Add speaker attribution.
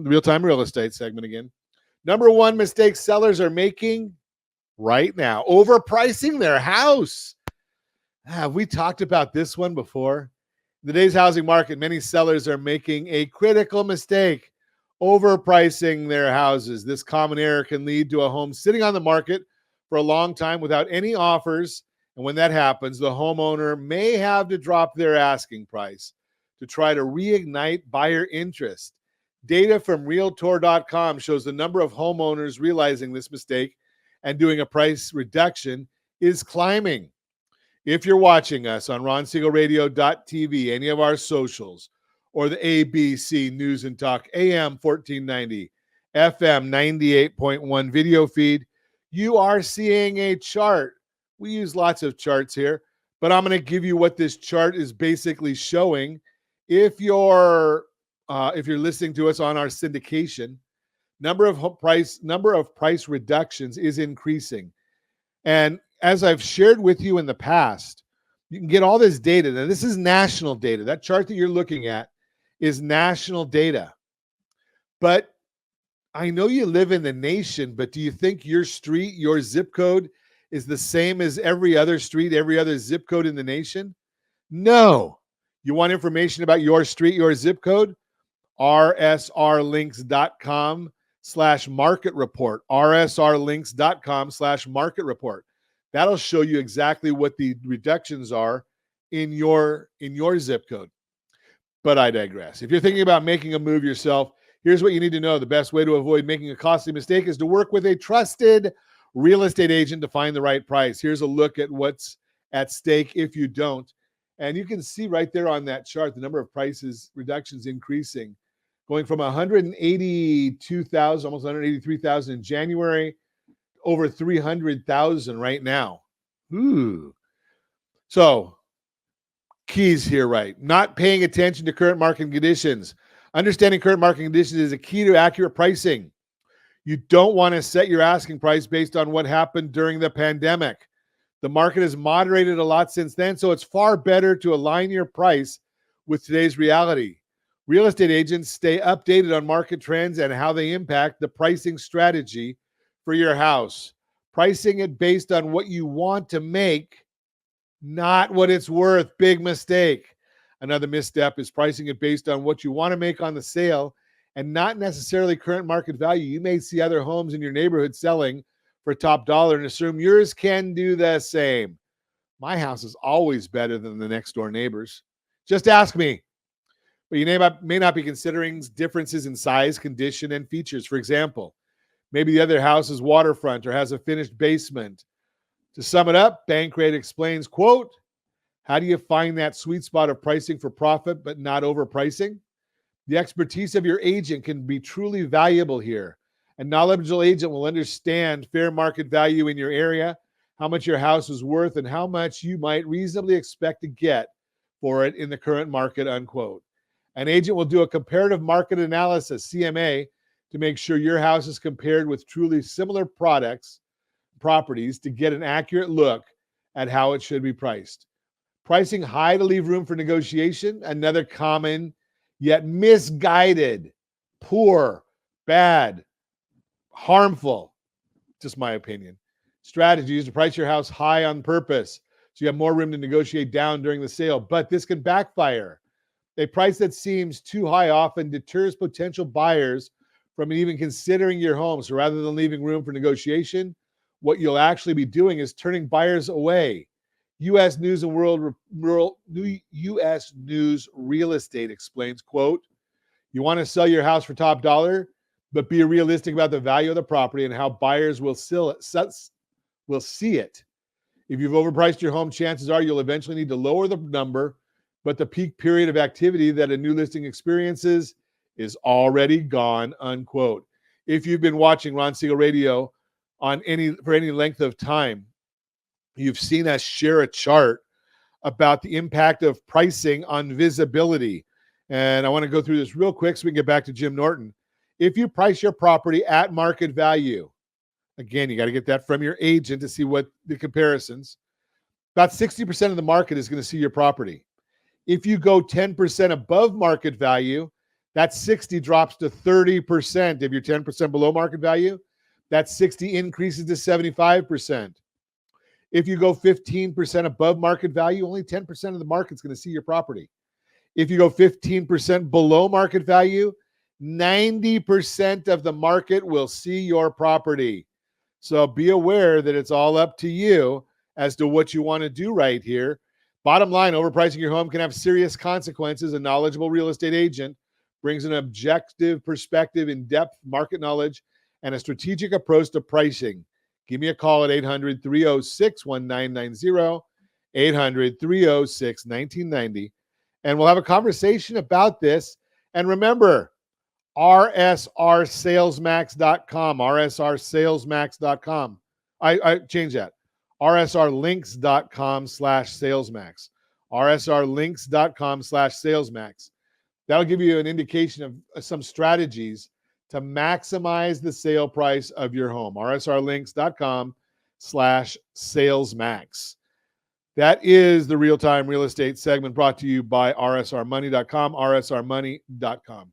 Speaker 1: the real-time real estate segment again. Number one mistake sellers are making right now, overpricing their house. We talked about this one before. In today's housing market, many sellers are making a critical mistake, overpricing their houses. This common error can lead to a home sitting on the market for a long time without any offers. And when that happens, the homeowner may have to drop their asking price to try to reignite buyer interest. Data from Realtor.com shows the number of homeowners realizing this mistake and doing a price reduction is climbing. If you're watching us on RonSiegelRadio.tv, any of our socials, or the ABC News and Talk AM 1490, FM 98.1 video feed, you are seeing a chart. We use lots of charts here, but I'm going to give you what this chart is basically showing. If you're listening to us on our syndication, number of price reductions is increasing. And as I've shared with you in the past, you can get all this data. Now, this is national data. That chart that you're looking at is national data. But I know you live in the nation, but do you think your street, your zip code is the same as every other street, every other zip code in the nation? No. You want information about your street, your zip code? rsrlinks.com/market report. rsrlinks.com/market report. That'll show you exactly what the reductions are in your zip code. But I digress. If you're thinking about making a move yourself, here's what you need to know. The best way to avoid making a costly mistake is to work with a trusted real estate agent to find the right price. Here's a look at what's at stake if you don't. And you can see right there on that chart the number of prices reductions increasing, going from 182,000, almost 183,000 in January, over 300,000 right now. Ooh. So, keys here, right? Not paying attention to current market conditions. Understanding current market conditions is a key to accurate pricing. You don't want to set your asking price based on what happened during the pandemic. The market has moderated a lot since then, so it's far better to align your price with today's reality. Real estate agents stay updated on market trends and how they impact the pricing strategy for your house. Pricing it based on what you want to make, not what it's worth. Big mistake. Another misstep is pricing it based on what you want to make on the sale and not necessarily current market value. You may see other homes in your neighborhood selling for top dollar and assume yours can do the same. My house is always better than the next door neighbors. Just ask me. But you may not be considering differences in size, condition, and features. For example, maybe the other house is waterfront or has a finished basement. To sum it up, Bankrate explains, quote, how do you find that sweet spot of pricing for profit but not overpricing? The expertise of your agent can be truly valuable here. A knowledgeable agent will understand fair market value in your area, how much your house is worth, and how much you might reasonably expect to get for it in the current market, unquote. An agent will do a comparative market analysis, CMA, to make sure your house is compared with truly similar properties to get an accurate look at how it should be priced. Pricing high to leave room for negotiation, another common yet misguided, poor, bad, harmful, just my opinion, strategy is to price your house high on purpose so you have more room to negotiate down during the sale. But this can backfire. A price that seems too high often deters potential buyers from even considering your home. So rather than leaving room for negotiation, what you'll actually be doing is turning buyers away. U.S. News Real Estate explains, quote, you want to sell your house for top dollar, but be realistic about the value of the property and how buyers will see it. If you've overpriced your home, chances are you'll eventually need to lower the number, but the peak period of activity that a new listing experiences is already gone, unquote. If you've been watching Ron Siegel Radio for any length of time, you've seen us share a chart about the impact of pricing on visibility. And I want to go through this real quick so we can get back to Jim Norton. If you price your property at market value, again, you got to get that from your agent to see what the comparisons. About 60% of the market is going to see your property. If you go 10% above market value, That 60 drops to 30%. If you're 10% below market value, that 60 increases to 75%. If you go 15% above market value, only 10% of the market's going to see your property. If you go 15% below market value, 90% of the market will see your property. So be aware that it's all up to you as to what you want to do right here. Bottom line, overpricing your home can have serious consequences. A knowledgeable real estate agent brings an objective perspective, in-depth market knowledge, and a strategic approach to pricing. Give me a call at 800-306-1990, 800-306-1990, and we'll have a conversation about this. And remember, rsrsalesmax.com, rsrsalesmax.com. I changed that. rsrlinks.com/salesmax, rsrlinks.com/salesmax. That'll give you an indication of some strategies to maximize the sale price of your home. rsrlinks.com/salesmax. That is the real-time real estate segment brought to you by rsrmoney.com, rsrmoney.com.